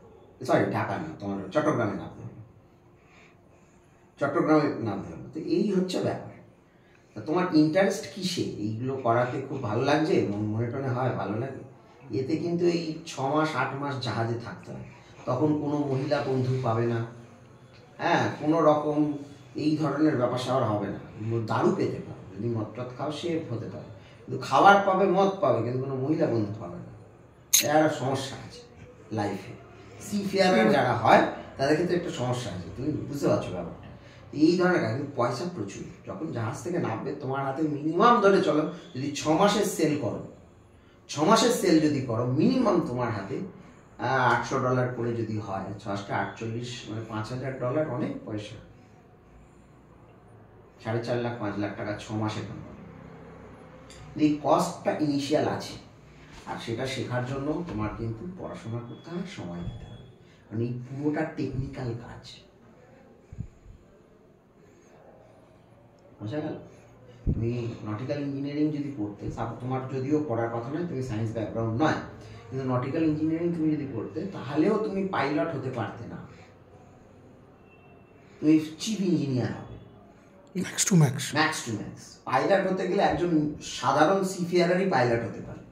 সরি ঢাকা না, তোমার চট্টগ্রামে নামতে হবে, চট্টগ্রামে নামতে হবে। তো এই হচ্ছে ব্যাপার। তা তোমার ইন্টারেস্ট কিসে? এইগুলো করাতে খুব ভালো লাগছে, মনে টনে হয় ভালো লাগে? এতে কিন্তু এই 6 মাস 8 মাস জাহাজে থাকতে হয়, তখন কোনো মহিলা বন্ধু পাবে না, হ্যাঁ, কোনো রকম এই ধরনের ব্যাপার স্যাপার হবে না। দারু পেতে পারো, যদি মদ টদ খাও সে হতে পারে, কিন্তু খাবার পাবে, মদ পাবে, কিন্তু কোনো মহিলা বন্ধু পাবে না। এর সমস্যা আছে লাইফে। সিপিআরআর যারা হয় তাদের ক্ষেত্রে একটা সমস্যা আছে, তুমি বুঝতে পারছো ব্যাপারটা। এই ধরনের কাজ, কিন্তু পয়সা প্রচুর। যখন জাহাজ থেকে নামবে তোমার হাতে মিনিমাম ধরে চলো, যদি 6 মাসের সেল করো, 6 মাসের সেল যদি করো, মিনিমাম তোমার হাতে $800 করে যদি হয়, 6-48 মানে $5,000 অনেক পয়সা। 4.5 লাখ 5 লাখ টাকা 6 মাসে কামাবে। এই কস্টটা ইনিশিয়াল আছে, আর সেটা শেখার জন্য তোমার কিন্তু পড়াশোনা করতে হবে, সময় দিতে হবে, মানে এই পুরোটা টেকনিক্যাল কাজ। বোঝা গেল? তুমি নটিক্যাল ইঞ্জিনিয়ারিং যদি পড়তে, তোমার যদিও পড়ার কথা নয়, তুমি সায়েন্স ব্যাকগ্রাউন্ড নয়, কিন্তু নটিক্যাল ইঞ্জিনিয়ারিং তুমি যদি পড়তে, তাহলেও তুমি পাইলট হতে পারতে না, তুমি চিফ ইঞ্জিনিয়ার হবে, ম্যাক্স টু ম্যাক্স। পাইলট হতে গেলে একজন সাধারণ সিপিআরআরই পাইলট হতে পারে।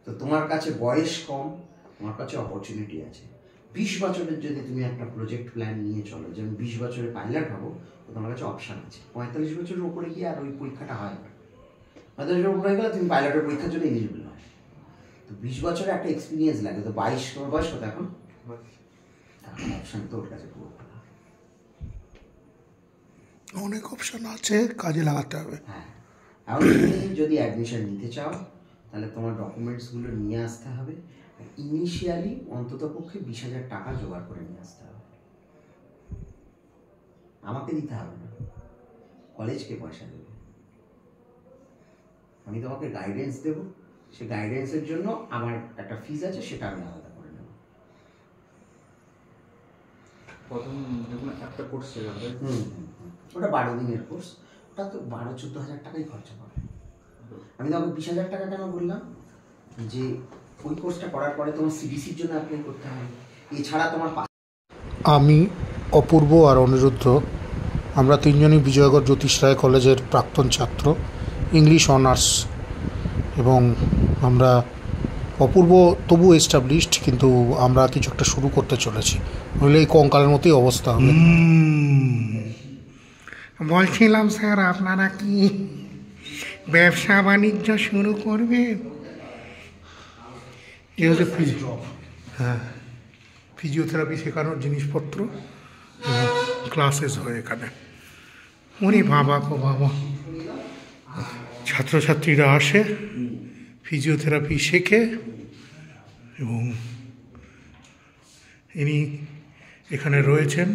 তো তোমার কাছে বয়স কম, তোমার কাছে অপরচুনিটি আছে। 20 বছরের যদি তুমি একটা প্রজেক্ট প্ল্যান নিয়ে চলো, যে আমি 20 বছরে পাইলট হবো, তো তোমার কাছে অপশান আছে। 45 বছরের উপরে গিয়ে আর ওই পরীক্ষাটা হয় না। 45 বছরের উপরে গেলে তুমি পাইলটের পরীক্ষার জন্য এলিজিবল নয়। তো 20 বছরে একটা এক্সপিরিয়েন্স লাগে। তো 22, তোমার বয়স কত এখন? অপশান তোর কাছে পুরো অনেক অপশন আছে, কাজে লাগাতে হবে। হ্যাঁ, এখন তুমি যদি অ্যাডমিশন নিতে চাও, তাহলে তোমার ডকুমেন্টসগুলো নিয়ে আসতে হবে। ইনিশিয়ালি অন্তত পক্ষে 20,000 টাকা জোগাড় করে নিয়ে আসতে হবে। আমাকে দিতে হবে না, কলেজকে পয়সা দেবে। আমি তোমাকে গাইডেন্স দেবো, সেই গাইডেন্সের জন্য আমার একটা ফিজ আছে, সেটা আমি আলাদা করে নেব। প্রথম দেখুন একটা কোর্স শেখাবে, ওটা 12 দিনের কোর্স, ওটা তো 12-14 হাজার টাকাই খরচা পড়ে। আমি তোমাকে 20,000 টাকা কেন বললাম, যে ওই কোর্সটা করার পরে তোমার সিবিসির জন্য অ্যাপ্লাই করতে হবে, এছাড়া তোমার আমি, অপূর্ব আর অনিরুদ্ধ, আমরা তিনজনই বিজয়গড় জ্যোতিষ রায় কলেজের প্রাক্তন ছাত্র, ইংলিশ অনার্স। এবং আমরা অপূর্ব তবু এস্টাবলিশড, কিন্তু আমরা কিছু একটা শুরু করতে চলেছি, নইলে এই কঙ্কালের মতোই অবস্থা হবে। বলছিলাম স্যার, আপনারা কি ব্যবসা বাণিজ্য শুরু করবেন? এই হচ্ছে হ্যাঁ, ফিজিওথেরাপি শেখানোর জিনিসপত্র ক্লাসেস হয় এখানে। উনি বাবা গো বাবা, ছাত্রছাত্রীরা আসে, ফিজিওথেরাপি শেখে, এবং ইনি এখানে রয়েছেন।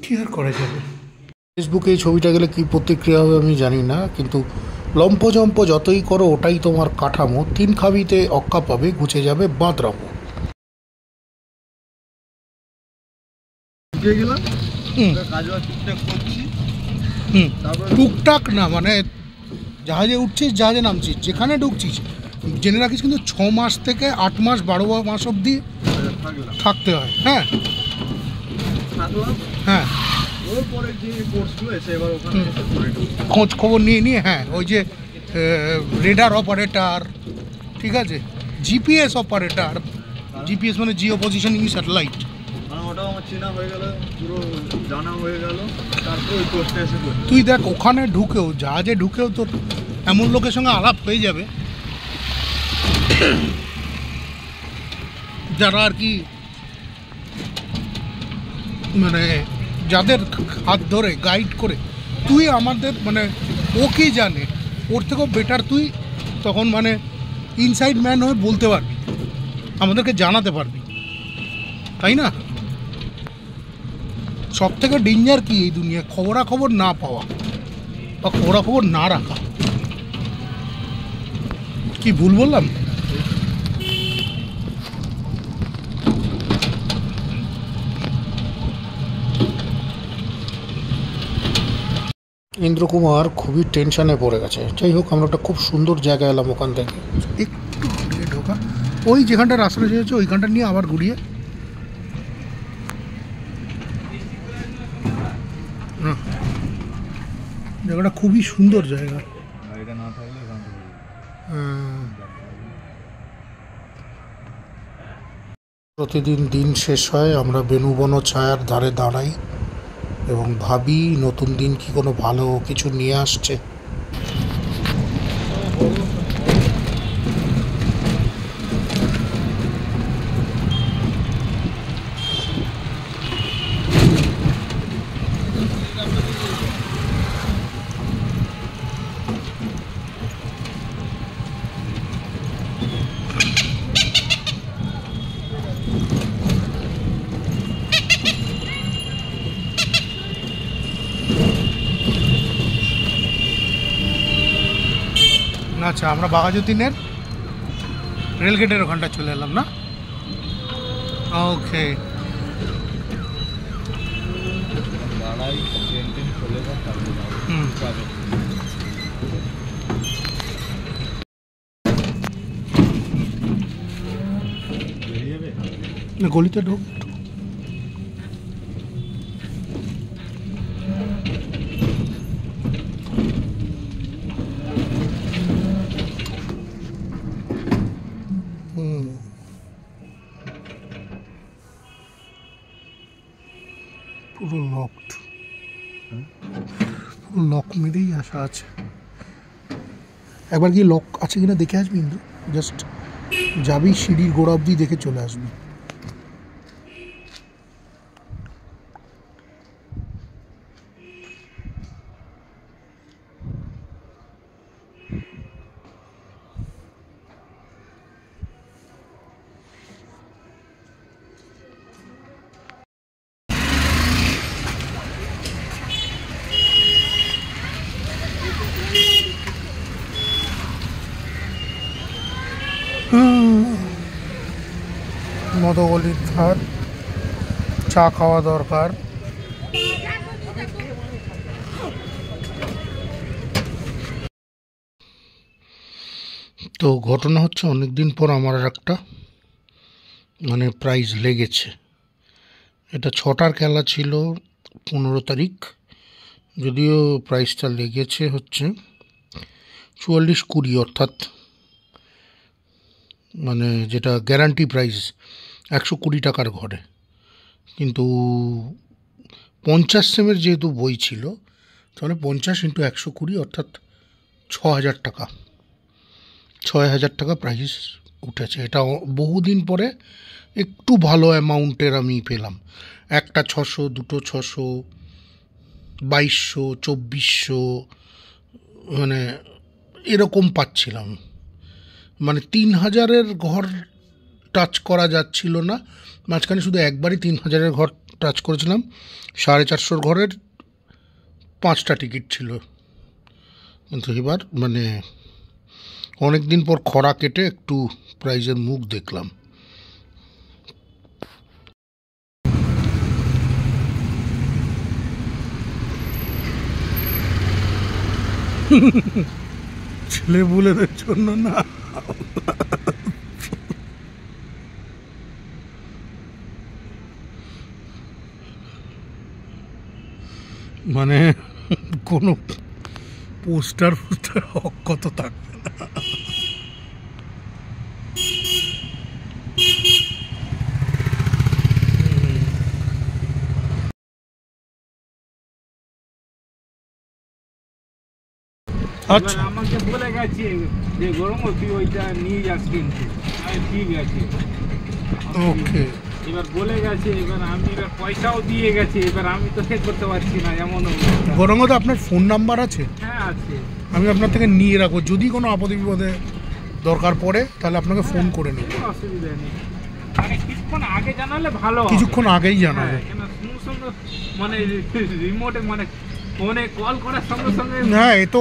কী আর করা যাবে? ফেসবুকে এই ছবিটা গেলে কী প্রতিক্রিয়া হবে আমি জানি না, কিন্তু লম্পজম্প যতই করো ওটাই তোমার কাঠামো, 3 খাবিতে অক্কা পাবে, ঘুচে যাবে বাঁদরামো। টুকটাক না, মানে জাহাজে উঠছিস, জাহাজে নামছিস, যেখানে ঢুকছিস জেনে রাখিস কিন্তু 6 মাস থেকে 8 মাস 12 মাস অবধি থাকতে হয়। হ্যাঁ হ্যাঁ, খোঁজ খবর নিয়ে হ্যাঁ, ওই যে রেডার অপারেটর, ঠিক আছে, জিপিএস অপারেটর, জিপিএস মানে জিও পজিশনিং স্যাটেলাইট, ওটাও আমার চেনা হয়ে গেল, পুরো জানা হয়ে গেল। তারপর ওই কোর্সটা এসে তুই দেখ, ওখানে ঢুকেও, জাহাজে ঢুকেও তোর এমন লোকের সঙ্গে আলাপ হয়ে যাবে যারা আর কি, মানে যাদের হাত ধরে গাইড করে, তুই আমাদের মানে ও কি জানে, ওর থেকেও বেটার তুই তখন মানে ইনসাইড ম্যান হয়ে বলতে পারবি, আমাদেরকে জানাতে পারবি, তাই না? সব থেকে ডেঞ্জার কি এই দুনিয়া, খবরাখবর না পাওয়া বা খবরাখবর না রাখা। কি ভুল বললাম? ইন্দ্রকুমার খুবই টেনশনে পড়ে গেছে। যাই হোক, আমরা একটা খুব সুন্দর জায়গায় এলাম, ওখান থেকে একটু ঘুরিয়ে ঢোকা, ওই যেখানটা রাস্তা চেয়েছে ওইখানটা নিয়ে আবার ঘুরিয়ে, জায়গাটা খুবই সুন্দর জায়গা। গাড়িটা না থাকলে প্রতিদিন দিন শেষ হয়, আমরা বেনুবন ছায়ার ধারে দাঁড়াই এবং ভাবি নতুন দিন কি কোনো ভালো কিছু নিয়ে আসছে। আচ্ছা, আমরা বাঘাযতীনের রেলগেটের ওখানটা চলে এলাম না? ওকে, গলিতে ঢোক। পুরো লকড, লক মেরেই আসা আছে। একবার গিয়ে লক আছে কিনা দেখে আসবি, কিন্তু জাস্ট যাবি, সিঁড়ির গোড়া অবধি দেখে চলে আসবি। মধুগলির ধার, চা খাওয়া দরকার। তো ঘটনা হচ্ছে অনেক দিন পর আমার আর একটা প্রাইজ লেগেছে। এটা 6টার খেলা ছিল 15 তারিখ, যদিও প্রাইজটা লেগেছে হচ্ছে 44-20, অর্থাৎ যেটা গ্যারান্টি প্রাইস 120 টাকার ঘরে। কিন্তু 50 সেমের যেহেতু বই ছিল, তাহলে 50 × 120 অর্থাৎ 6000 টাকা, 6000 টাকা প্রাইস উঠেছে। এটা বহুদিন পরে একটু ভালো অ্যামাউন্টের আমি পেলাম। একটা 600, দুটো 600, 2200, 2400 এরকম পাচ্ছিলাম। 3000-এর ঘর টাচ করা যাচ্ছিল না। মাঝখানে শুধু একবারই 3000-এর ঘর টাচ করেছিলাম। 450 ঘরের 5টা টিকিট ছিল। কিন্তু এবার অনেক দিন পর খরা কেটে একটু প্রাইজের মুখ দেখলাম। ছেলেপুলেদের জন্য না, কোনো পোস্টার অক্ষত থাকবে না। আচ্ছা, আমাকে বলে গেছে যে গরম তুই ওইটা নিয়ে যাস কিন্তু। ঠিক আছে, ওকে। এবার বলে গেছে, এবার আমি পয়সাও দিয়ে গেছে, এবার আমি তো সে করতে পারছি না। এমন গরমত আপনার ফোন নাম্বার আছে? হ্যাঁ আছে। আমি আপনার থেকে নিয়ে রাখবো, যদি কোনো আপদে বিপদে দরকার পড়ে তাহলে আপনাকে ফোন করে নেব। অসুবিধা নেই, কিছুক্ষণ আগে জানালে ভালো। কিছুক্ষণ আগেই জানাবো। রিমোটে ফোনে কল করার সঙ্গে সঙ্গে না, এ তো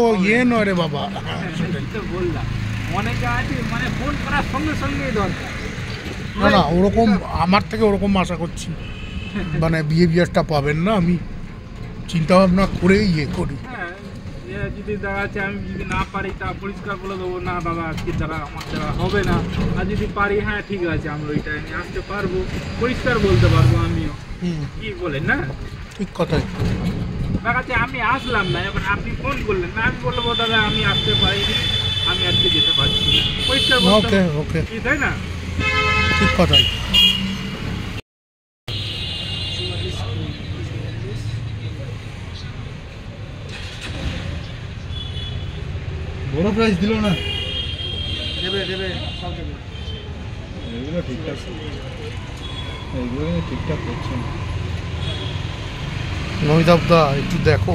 নয় রে বাবা। বললাম অনেকে আছে ফোন করার সঙ্গে সঙ্গেই দরকার। না, ওরকম আমার থেকে ওরকম আশা করছি বিহেভিয়ারটা পাবেন না। আমি চিন্তা ভাবনা করে করি। হ্যাঁ, যদি দেখা যাচ্ছে আমি যদি না পারি তা পরিষ্কার বলে দেবো, না দাদা আজকে দ্বারা আমার দ্বারা হবে না। আর যদি পারি, হ্যাঁ ঠিক আছে আমরা ওইটা নিয়ে আসতে পারবো, পরিষ্কার বলতে পারবো আমিও। কি বলেন না? ঠিক কথাই। দেখা যাচ্ছে আমি আসলাম না, এবার আপনি ফোন করলেন না, আমি বলবো দাদা আমি আসতে পারিনি, আমি আজকে যেতে পারছি না, পরিষ্কার বলতে ওকে, তাই না? ঠিক কথাই। বড় প্রাইস দিল না, দেবে সব দেবে। এগুলো ঠিকঠাক, এগুলো ঠিকঠাক করছে না। নমিতাবদা একটু দেখো,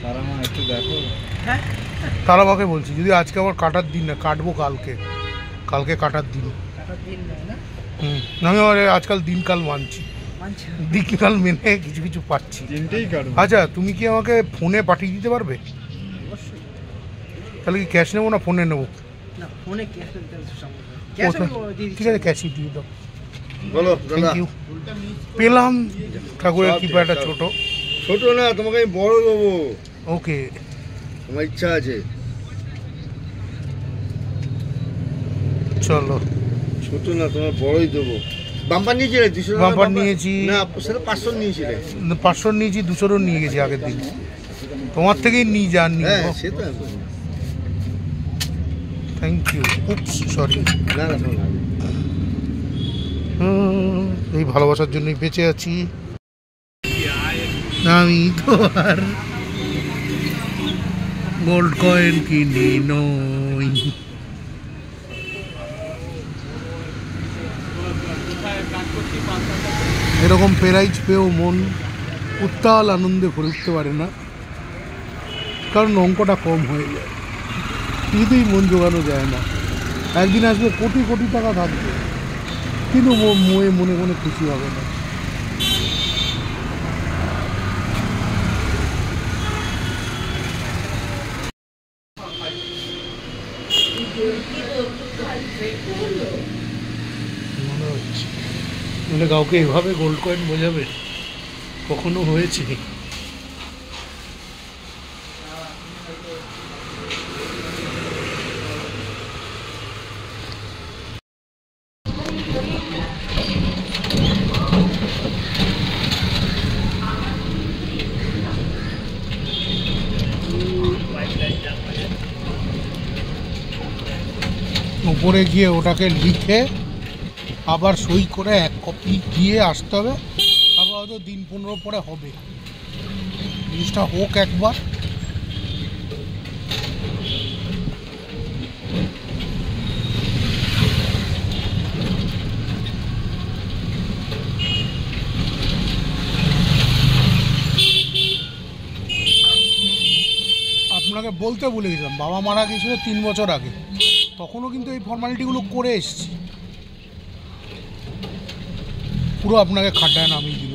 তারা একটু দেখো। তারাবাকে বলছি, যদি আজকে আবার কাটার দিন না, কাটবো কালকে কাটার দিন। আমি আজকাল দিনকাল মানছি, দিনকাল মেনে কিছু কিছু পাচ্ছি। আচ্ছা, তুমি কি আমাকে ফোনে পাঠিয়ে দিতে পারবে? তাহলে কি ক্যাশ নেবো না ফোনে নেবো? ঠিক আছে, ক্যাশই দিয়ে দাও। Thank you. পেলাম ঠাকুরের কৃপাটা। ছোট না, তোমাকে আমি বড় দেবো। ওকে, তোমার ইচ্ছা আছে? চলো। ছোট না, তোমার বড়ই দেবো। বাম্পার নিয়েছিলে? 200 বাম্পার নিয়েছি না, সেটা 500 নিয়েছিলে। 500 নিয়েছি, 200 নিয়ে গেছি আগের দিন। তোমার থেকেই নিয়ে যান। হ্যাঁ, সে তো। Thank you. Oops, sorry. না না, এই ভালোবাসার জন্যই বেঁচে আছি আমি। তো আর গোল্ড কয়েন কিনি নই। এরকম প্রাইজ পেয়েও মন উত্তাল আনন্দে ভরে উঠতে পারে না, কারণ অঙ্কটা কম হয়ে যায়, কিছুতেই মন জোগানো যায় না। একদিন আসবে কোটি কোটি টাকা থাকবে, কিন্তু মনে মনে খুশি হবে না। মানে কাউকে এভাবে গোল্ড কয়েন বোঝাবে কখনো হয়েছে? উপরে গিয়ে ওটাকে লিখে আবার সই করে 1 কপি দিয়ে আসতে হবে, আবার হয়তো দিন 15 পরে হবে। জিনিসটা হোক একবার। আপনাকে বলতে ভুলে গেছিলাম, বাবা মারা গিয়েছিল 3 বছর আগে, তখনও কিন্তু এই ফর্মালিটিগুলো করে এসছি। পুরো আপনাকে খাড্ডায় নামিয়ে দিল।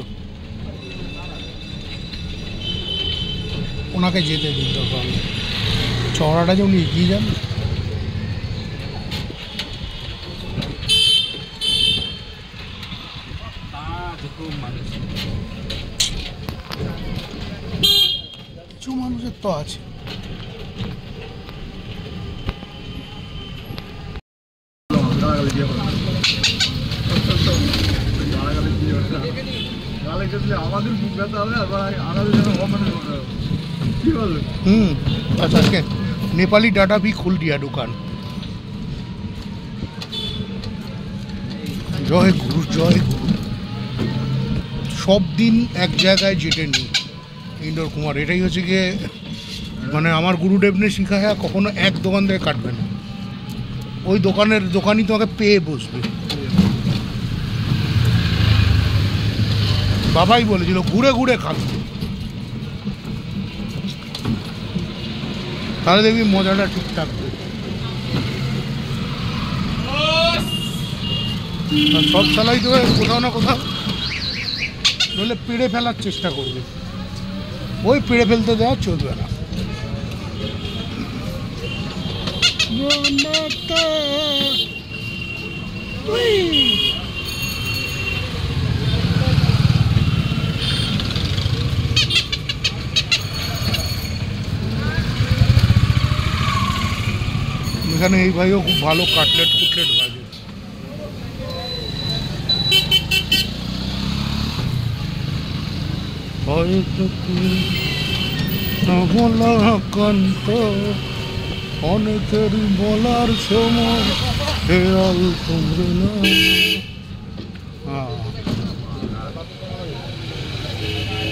ওনাকে যেতে দিন দরকার, চওড়াটা যে উনি এগিয়ে যান। কিছু মানুষের তো আছে। আমাদের বুক ব্যথা হবে আর আমাদের জন্য কি বলবে? अच्छा के नेपाली डाटा भी खुल दिया दुकान। জয় গুরু জয় গুরু। সব দিন এক জায়গায় যেতে নেই ইন্দোর কুমার, এটাই হচ্ছে গিয়ে মানে আমার গুরুদেব নে শিখা হয় কখনো এক দোকান থেকে কাটবে না, ওই দোকানই তোমাকে পেয়ে বসবে। বাবাই বলেছিল ঘুরে ঘুরে খাবে, তাহলে দেখবি মজাটা ঠিক থাকবে। সব সালাই তো কোথাও না কোথাও নইলে পেড়ে ফেলার চেষ্টা করবে, ওই পেড়ে ফেলতে দেওয়া চলবে না। এখানে এই ভাইও খুব ভালো কাটলেট ভাজে। অনেকেরই বলার সময় হেয়াল কমবে না।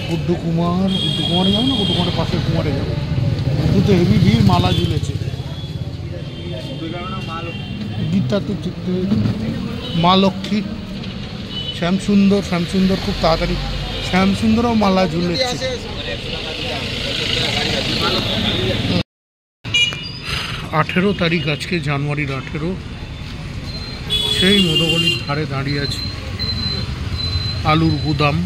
গুড্ডু কুমারে যাবো না, গুড্ডু কুমারের পাশে কুমারে যাবো। গুড্ডুতে হেভি ভিড়, মালা ঝুলেছে। গীতা তো ঠিক, মা লক্ষ্মী, শ্যামসুন্দর খুব তাড়াতাড়ি শ্যামসুন্দরও মালা ঝুলেছে। 18 তারিখ আজকে, জানুয়ারির 18। সেই মধুগলির ধারে দাঁড়িয়ে আছি, আলুর গুদাম,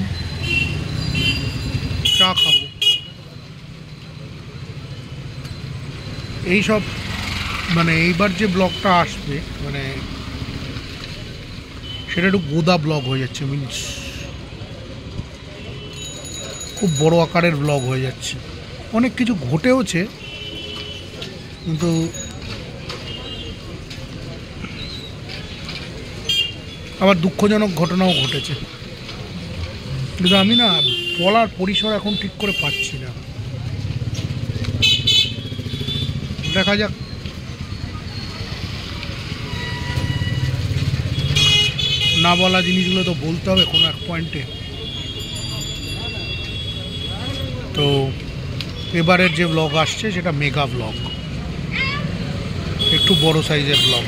চা খাবো। এইসব মানে এইবার যে ব্লগটা আসবে মানে সেটা একটু গোদা ব্লগ হয়ে যাচ্ছে, মিনস খুব বড় আকারের ব্লগ হয়ে যাচ্ছে। অনেক কিছু ঘটেওছে, কিন্তু আবার দুঃখজনক ঘটনাও ঘটেছে, কিন্তু আমি না বলার পরিসর এখন ঠিক করে পাচ্ছি না। দেখা যাক। না বলা জিনিসগুলো তো বলতে হবে কোনো এক পয়েন্টে। তো এবারের যে ব্লগ আসছে সেটা মেগা ব্লগ, একটু বড় সাইজের ব্লগ।